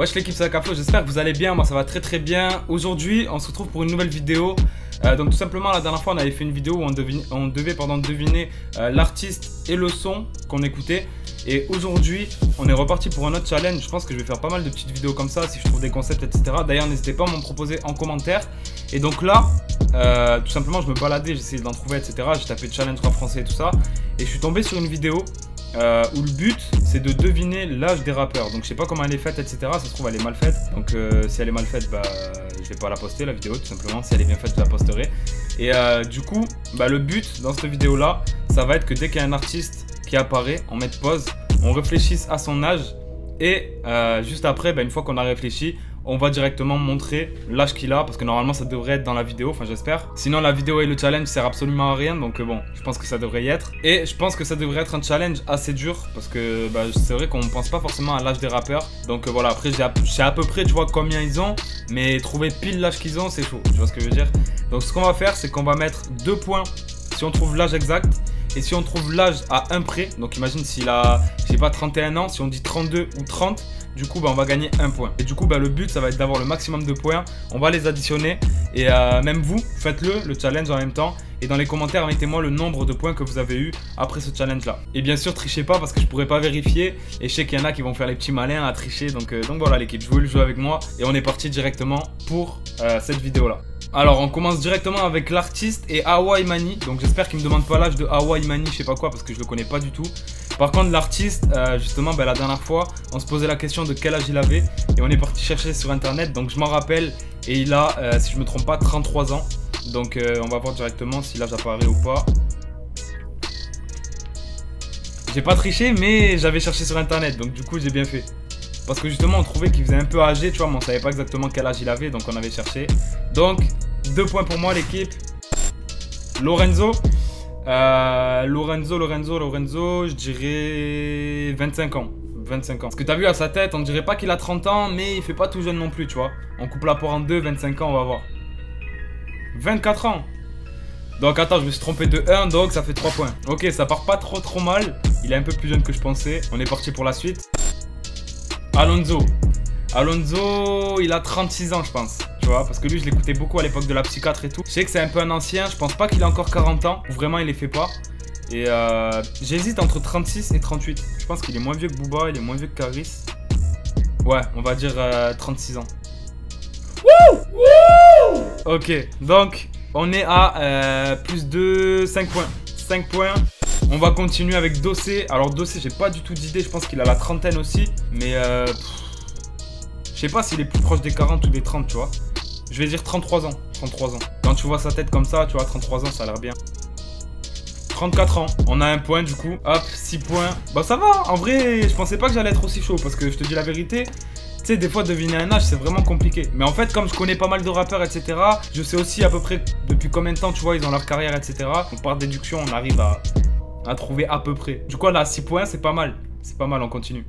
Wesh l'équipe, c'est Akaflo, j'espère que vous allez bien, moi ça va très bien. Aujourd'hui on se retrouve pour une nouvelle vidéo. Donc tout simplement la dernière fois on avait fait une vidéo où on devait deviner l'artiste et le son qu'on écoutait. Et aujourd'hui on est reparti pour un autre challenge. Je pense que je vais faire pas mal de petites vidéos comme ça si je trouve des concepts, etc. D'ailleurs n'hésitez pas à m'en proposer en commentaire. Et donc là tout simplement je me baladais, j'essayais d'en trouver, etc. J'ai tapé challenge rap français et tout ça. Et je suis tombé sur une vidéo où le but c'est de deviner l'âge des rappeurs. Donc je sais pas comment elle est faite, etc. Ça se trouve elle est mal faite. Donc si elle est mal faite, bah je vais pas la poster la vidéo tout simplement. Si elle est bien faite, je la posterai. Et du coup le but dans cette vidéo là, ça va être que dès qu'il y a un artiste qui apparaît, on mette pause, on réfléchisse à son âge. Et juste après, une fois qu'on a réfléchi, on va directement montrer l'âge qu'il a, parce que normalement ça devrait être dans la vidéo, enfin j'espère. Sinon la vidéo et le challenge sert absolument à rien, donc bon, je pense que ça devrait y être. Et je pense que ça devrait être un challenge assez dur, parce que c'est vrai qu'on pense pas forcément à l'âge des rappeurs. Donc voilà, après je sais à peu près, tu vois, combien ils ont, mais trouver pile l'âge qu'ils ont, c'est chaud, tu vois ce que je veux dire. Donc ce qu'on va faire, c'est qu'on va mettre 2 points si on trouve l'âge exact. Et si on trouve l'âge à 1 près, donc imagine s'il a, je sais pas, 31 ans, si on dit 32 ou 30, du coup on va gagner 1 point. Et du coup le but ça va être d'avoir le maximum de points, on va les additionner. Et même vous, faites-le, le challenge en même temps. Et dans les commentaires, mettez-moi le nombre de points que vous avez eu après ce challenge là. Et bien sûr, trichez pas parce que je pourrais pas vérifier. Et je sais qu'il y en a qui vont faire les petits malins à tricher. Donc voilà l'équipe, jouez le jeu avec moi. Et on est parti directement pour cette vidéo là. Alors on commence directement avec l'artiste et Awa Imani. Donc j'espère qu'il me demande pas l'âge de Awa Imani, je sais pas quoi, parce que je le connais pas du tout. Par contre l'artiste, justement la dernière fois on se posait la question de quel âge il avait. Et on est parti chercher sur internet, donc je m'en rappelle. Et il a, si je me trompe pas, 33 ans. Donc on va voir directement si l'âge apparaît ou pas. J'ai pas triché mais j'avais cherché sur internet, donc du coup j'ai bien fait. Parce que justement on trouvait qu'il faisait un peu âgé, tu vois, mais on savait pas exactement quel âge il avait, donc on avait cherché. Donc 2 points pour moi l'équipe. Lorenzo, je dirais 25 ans. 25 ans. Parce que t'as vu à sa tête, on dirait pas qu'il a 30 ans, mais il fait pas tout jeune non plus, tu vois. On coupe la poire en 2, 25 ans, on va voir. 24 ans. Donc attends, je me suis trompé de 1, donc ça fait 3 points. Ok, ça part pas trop mal. Il est un peu plus jeune que je pensais. On est parti pour la suite. Alonso, il a 36 ans je pense, tu vois, parce que lui je l'écoutais beaucoup à l'époque de la psychiatre et tout. Je sais que c'est un peu un ancien, je pense pas qu'il a encore 40 ans, ou vraiment il les fait pas. Et j'hésite entre 36 et 38. Je pense qu'il est moins vieux que Booba, il est moins vieux que Caris. Ouais, on va dire 36 ans. Wouh! Ok, donc on est à plus de 5 points. 5 points. On va continuer avec Dossé. Alors Dossé, j'ai pas du tout d'idée, je pense qu'il a la trentaine aussi. Mais je sais pas s'il est plus proche des 40 ou des 30, tu vois. Je vais dire 33 ans. 33 ans. Quand tu vois sa tête comme ça, tu vois, 33 ans, ça a l'air bien. 34 ans. On a 1 point du coup. Hop, 6 points. Bah ça va, en vrai, je pensais pas que j'allais être aussi chaud. Parce que je te dis la vérité, tu sais, des fois deviner un âge, c'est vraiment compliqué. Mais en fait, comme je connais pas mal de rappeurs, etc., je sais aussi à peu près depuis combien de temps, tu vois, ils ont leur carrière, etc. Donc par déduction, on arrive à trouver à peu près. Du coup là 6 points c'est pas mal. C'est pas mal, on continue.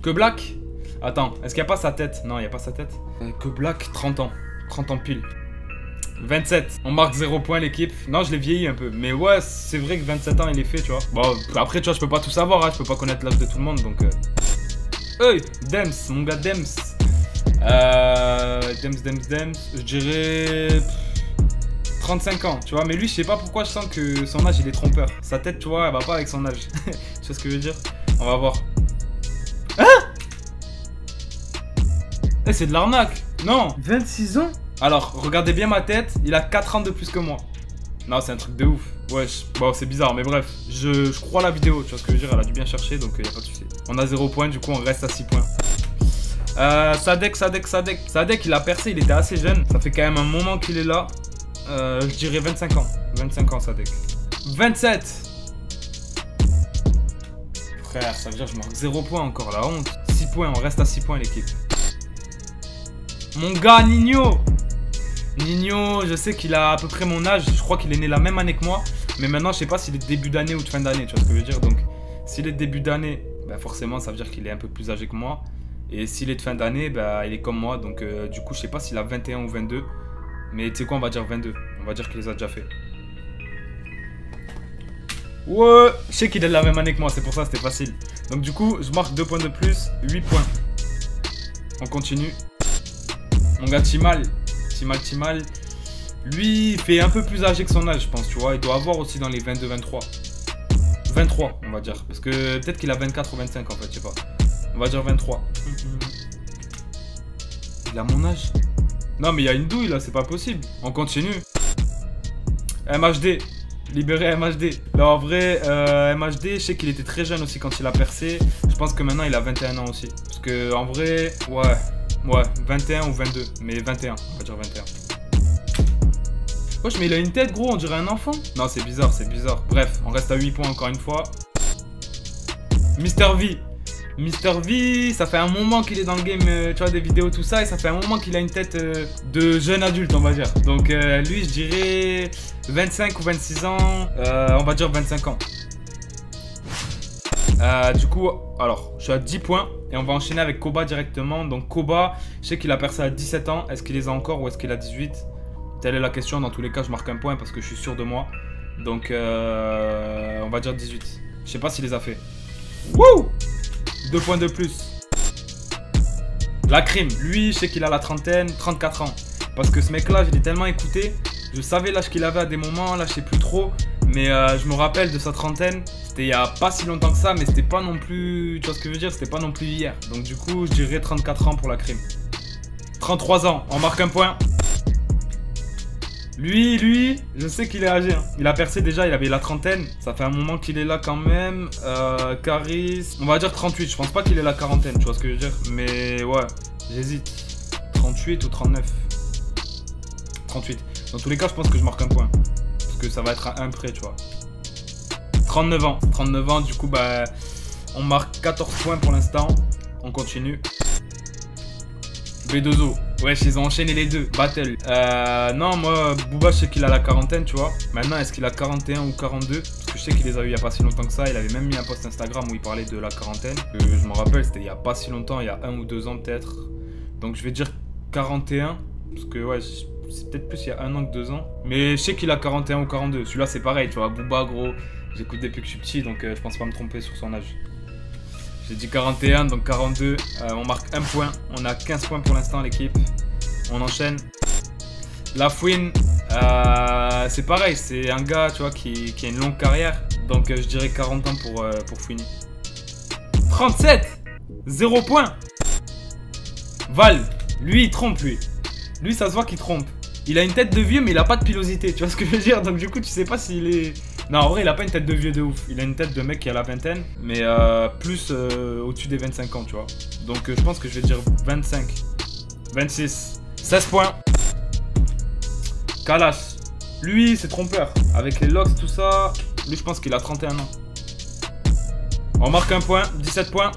Que Black. Attends, est-ce qu'il n'y a pas sa tête? Non, il n'y a pas sa tête. Que Black, 30 ans. 30 ans pile. 27. On marque 0 points l'équipe. Non, je l'ai vieilli un peu. Mais ouais, c'est vrai que 27 ans il est fait, tu vois. Bon, après tu vois, je peux pas tout savoir, hein. Je peux pas connaître l'âge de tout le monde, donc Hey, Dems, mon gars Dems. Dems. Je dirais 35 ans, tu vois, mais lui, je sais pas pourquoi je sens que son âge il est trompeur. Sa tête, tu vois, elle va pas avec son âge. Tu vois ce que je veux dire? On va voir. Hein? Eh, c'est de l'arnaque. Non, 26 ans? Alors, regardez bien ma tête, il a 4 ans de plus que moi. Non, c'est un truc de ouf. Wesh, bon, c'est bizarre, mais bref. Je crois la vidéo, tu vois ce que je veux dire, elle a dû bien chercher, donc y a pas de souci. On a 0 points, du coup, on reste à 6 points. Sadek, il a percé, il était assez jeune. Ça fait quand même un moment qu'il est là. Je dirais 25 ans. 25 ans, Sadek. 27. Frère, ça veut dire que je marque 0 points encore, la honte. 6 points, on reste à 6 points, l'équipe. Mon gars, Nino, je sais qu'il a à peu près mon âge. Je crois qu'il est né la même année que moi. Mais maintenant, je sais pas s'il est début d'année ou de fin d'année, tu vois ce que je veux dire. Donc, s'il est de début d'année, forcément, ça veut dire qu'il est un peu plus âgé que moi. Et s'il est de fin d'année, il est comme moi. Donc, du coup, je sais pas s'il a 21 ou 22. Mais tu sais quoi, on va dire 22. On va dire qu'il les a déjà fait. Ouais, je sais qu'il est de la même année que moi, c'est pour ça c'était facile. Donc du coup, je marque 2 points de plus, 8 points. On continue. Mon gars Timal. Timal. Lui, il fait un peu plus âgé que son âge, je pense, tu vois. Il doit avoir aussi dans les 22-23. 23, on va dire. Parce que peut-être qu'il a 24 ou 25, en fait, je sais pas. On va dire 23. Il a mon âge. Non, mais il y a une douille, là, c'est pas possible. On continue. MHD. Libéré MHD. Là, en vrai, MHD, je sais qu'il était très jeune aussi quand il a percé. Je pense que maintenant, il a 21 ans aussi. Parce que, en vrai, ouais, 21 ou 22. Mais 21, on va dire 21. Wesh, mais il a une tête, gros, on dirait un enfant. Non, c'est bizarre, c'est bizarre. Bref, on reste à 8 points encore une fois. Mister V. Mister V, ça fait un moment qu'il est dans le game, tu vois, des vidéos, tout ça. Et ça fait un moment qu'il a une tête de jeune adulte, on va dire. Donc, lui, je dirais 25 ou 26 ans. On va dire 25 ans. Du coup, alors, je suis à 10 points. Et on va enchaîner avec Koba directement. Donc, Koba, je sais qu'il a percé à 17 ans. Est-ce qu'il les a encore ou est-ce qu'il a 18? Telle est la question. Dans tous les cas, je marque un point parce que je suis sûr de moi. Donc, on va dire 18. Je sais pas s'il les a fait. Wouh! 2 points de plus. La crime. Lui, je sais qu'il a la trentaine, 34 ans. Parce que ce mec-là, je l'ai tellement écouté. Je savais l'âge qu'il avait à des moments. Là, je sais plus trop. Mais je me rappelle de sa trentaine. C'était il y a pas si longtemps que ça. Mais c'était pas non plus... Tu vois ce que je veux dire? C'était pas non plus hier. Donc, du coup, je dirais 34 ans pour la crime. 33 ans. On marque un point. Lui, je sais qu'il est âgé. Hein. Il a percé déjà, il avait la trentaine. Ça fait un moment qu'il est là quand même. Caris, on va dire 38. Je pense pas qu'il ait la quarantaine, tu vois ce que je veux dire. Mais ouais, j'hésite. 38 ou 39. 38. Dans tous les cas, je pense que je marque un point. Parce que ça va être à 1 près, tu vois. 39 ans. 39 ans, du coup, bah, on marque 14 points pour l'instant. On continue. B2O. Wesh, ils ont enchaîné les deux. Battle. Non, moi, Booba, je sais qu'il a la quarantaine, tu vois. Maintenant, est-ce qu'il a 41 ou 42? Parce que je sais qu'il les a eu il y a pas si longtemps que ça. Il avait même mis un post Instagram où il parlait de la quarantaine. Je me rappelle, c'était il y a pas si longtemps, il y a 1 ou 2 ans peut-être. Donc, je vais dire 41. Parce que, ouais, c'est peut-être plus il y a 1 an que 2 ans. Mais je sais qu'il a 41 ou 42. Celui-là, c'est pareil, tu vois. Booba, gros. J'écoute depuis que je suis petit, donc je pense pas me tromper sur son âge. J'ai dit 41, donc 42. On marque 1 point. On a 15 points pour l'instant, l'équipe. On enchaîne. La Fouine, c'est pareil. C'est un gars, tu vois, qui a une longue carrière. Donc, je dirais 40 ans pour Fouini. 37, 0 points. Val, lui, il trompe, lui. Lui, ça se voit qu'il trompe. Il a une tête de vieux, mais il a pas de pilosité. Tu vois ce que je veux dire? Donc, du coup, tu sais pas s'il est... Non, en vrai, il a pas une tête de vieux de ouf. Il a une tête de mec qui a la vingtaine, mais plus au-dessus des 25 ans, tu vois. Donc, je pense que je vais dire 25. 26. 16 points. Kalash. Lui, c'est trompeur. Avec les locks, tout ça. Lui, je pense qu'il a 31 ans. On marque un point. 17 points.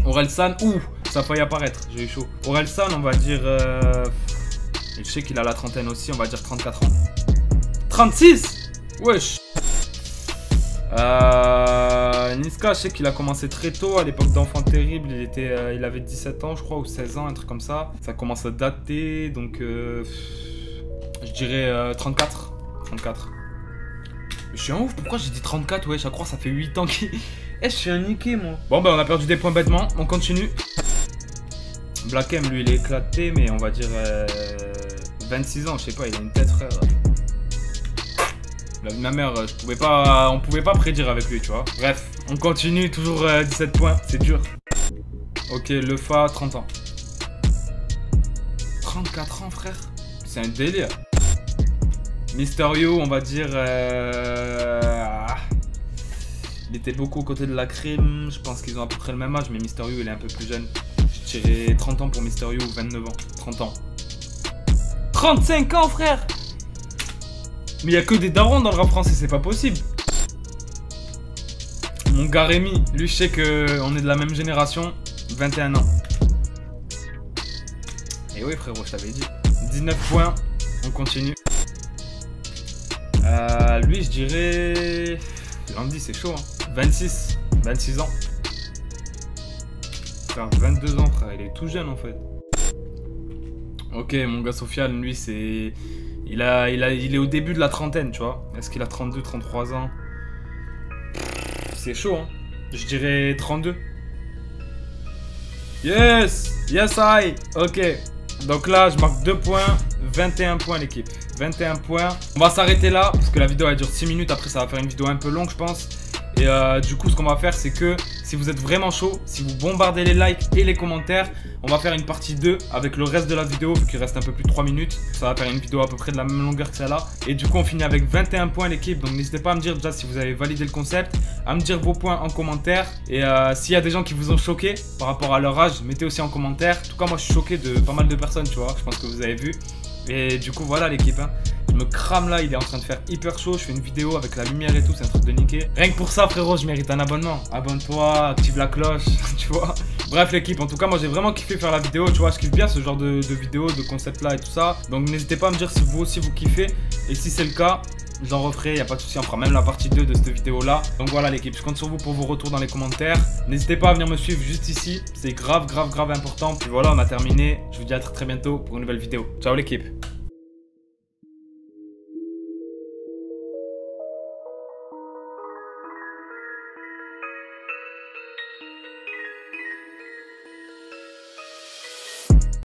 Orelsan. Ouh, ça a failli apparaître. J'ai eu chaud. Orelsan, on va dire... Je sais qu'il a la trentaine aussi. On va dire 34 ans. 36. Wesh. Niska, je sais qu'il a commencé très tôt, à l'époque d'Enfant Terrible, il avait 17 ans, je crois, ou 16 ans, un truc comme ça. Ça commence à dater, donc je dirais 34. 34. Je suis un ouf, pourquoi j'ai dit 34? Ouais, je crois que ça fait 8 ans qu'il... Eh, je suis un niqué, moi. Bon, bah, on a perdu des points bêtement, on continue. Black M, lui, il est éclaté, mais on va dire 26 ans, je sais pas, il a une tête, frère. Ma mère, on pouvait pas prédire avec lui, tu vois. Bref, on continue, toujours 17 points, c'est dur. Ok, Lefa, 30 ans. 34 ans, frère. C'est un délire. Mysterio, on va dire... Il était beaucoup aux côtés de la crime. Je pense qu'ils ont à peu près le même âge, mais Mysterio, il est un peu plus jeune. Je dirais 30 ans pour Mysterio ou 29 ans. 30 ans. 35 ans, frère. Mais il n'y a que des darons dans le rap français, c'est pas possible. Mon gars Rémi, lui je sais qu'on est de la même génération, 21 ans. Et oui frérot, je t'avais dit. 19 points, on continue. Lui je dirais... Lundi c'est chaud hein. 26 ans. Frère, 22 ans frère, il est tout jeune en fait. Ok, mon gars Sofiane, lui c'est... Il est au début de la trentaine, tu vois. Est-ce qu'il a 32, 33 ans? C'est chaud, hein. Je dirais 32. Yes. Yes, I. Ok. Donc là, je marque 2 points. 21 points l'équipe. 21 points. On va s'arrêter là parce que la vidéo elle dure 6 minutes. Après, ça va faire une vidéo un peu longue, je pense. Et du coup, ce qu'on va faire, c'est que si vous êtes vraiment chaud, si vous bombardez les likes et les commentaires, on va faire une partie 2 avec le reste de la vidéo, vu qu'il reste un peu plus de 3 minutes. Ça va faire une vidéo à peu près de la même longueur que celle-là. Et du coup, on finit avec 21 points l'équipe. Donc n'hésitez pas à me dire déjà si vous avez validé le concept, à me dire vos points en commentaire. Et s'il y a des gens qui vous ont choqué par rapport à leur âge, mettez aussi en commentaire. En tout cas, moi, je suis choqué de pas mal de personnes, tu vois. Je pense que vous avez vu. Et du coup, voilà l'équipe, hein. Je me crame là, il est en train de faire hyper chaud. Je fais une vidéo avec la lumière et tout, c'est un truc de niquer. Rien que pour ça, frérot, je mérite un abonnement. Abonne-toi, active la cloche, tu vois. Bref, l'équipe, en tout cas, moi j'ai vraiment kiffé faire la vidéo. Tu vois, je kiffe bien ce genre de vidéo, de concept là et tout ça. Donc n'hésitez pas à me dire si vous aussi vous kiffez. Et si c'est le cas, j'en referai, y a pas de souci, on fera même la partie 2 de cette vidéo là. Donc voilà l'équipe, je compte sur vous pour vos retours dans les commentaires. N'hésitez pas à venir me suivre juste ici, c'est grave important. Puis voilà, on a terminé. Je vous dis à très bientôt pour une nouvelle vidéo. Ciao l'équipe.